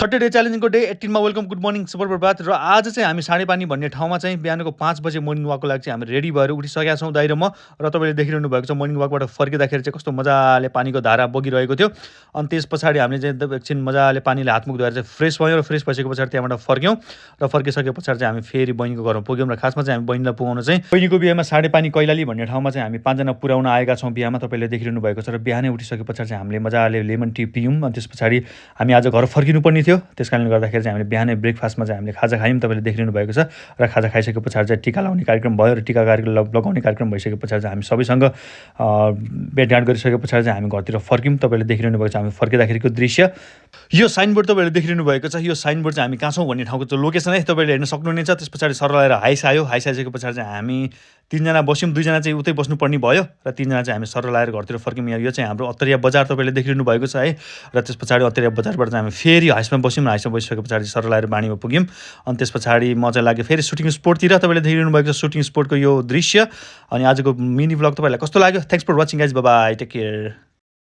30 day च्यालेन्जिङको day 18 मा welcome, good morning, शुभ प्रभात। र आज चाहिँ हामी साँढेपानी भन्ने ठाउँमा चाहिँ बिहानको 5 बजे मर्निङ वाकको लागि चाहिँ हामी रेडी भएर उठिसकेका छौँ, दाइ र म। र तपाईँले देखिरहनु भएको छ मर्निङ वाकबाट फर्किँदाखेरि चाहिँ कस्तो मजाले पानीको धारा बगिरहेको थियो। अनि त्यस पछाडि हामीले चाहिँ एकछिन मजाले पानीले हातमुख धोएर चाहिँ फ्रेस भयौँ र फ्रेस भइसके पछाडि त्यहाँबाट फर्क्यौँ। र फर्किसके पछाडि चाहिँ हामी फेरि बहिनीको घरमा पुग्यौँ। र खासमा चाहिँ हामी बहिनीलाई पुगाउन चाहिँ बहिनीको बिहामा साँढेपानी कैलाली भन्ने ठाउँमा चाहिँ हामी 5 जना पुर्याउन आएका छौँ बिहामा, तपाईँले देखिरहनु भएको छ। र बिहानै उठिसके पछाडि चाहिँ हामीले मजाले लेमन टी पियौँ। अनि त्यस पछाडि हामी आज घर फर्किनुपर्ने थियो, त्यस कारणले गर्दाखेरि चाहिँ हामीले बिहानै ब्रेकफास्टमा चाहिँ हामीले खाजा खायौँ, तपाईँले देखिरहनु भएको छ। र खाजा खाइसके पछाडि चाहिँ टिका लगाउने कार्यक्रम भयो। र टिका लगाउने कार्यक्रम भइसके पछाडि चाहिँ हामी सबैसँग भेटघाट गरिसके पछाडि चाहिँ हामी घरतिर फर्क्यौँ। तपाईँले देखिरहनु भएको छ हामी फर्किँदाखेरिको दृश्य। यो साइनबोर्ड तपाईँले देखिरहनु भएको छ। यो साइनबोर्ड चाहिँ हामी कहाँ छौँ भन्ने ठाउँको चाहिँ लोकेसन है तपाईँले हेर्न सक्नुहुनेछ। त्यस पछाडि सरल आएर हाइस आयो, हाइस आइसके पछाडि चाहिँ हामी 3 जना बस्यौँ, 2 जना चाहिँ उतै बस्नुपर्ने भयो। र 3 जना चाहिँ हामी सरल आएर घरतिर फर्क्यौँ। यो चाहिँ हाम्रो अत्तरिया बजार तपाईँले देखिरहनु भएको छ है। र त्यस पछाडि अत्तरिया बजारबाट चाहिँ हामी फेरि हाइसमा बस्यौँ। हाइसमा बसिसके पछाडि सरल आएर बाणीमा पुग्यौँ। अनि त्यस पछाडि म चाहिँ लाग्यो फेरि सुटिङ स्पोटतिर, तपाईँले देखिरहनु भएको छ सुटिङ स्पोटको यो दृश्य। अनि आजको मिनी भ्लग तपाईँलाई कस्तो लाग्यो? Thanks for watching guys, bye bye, take care.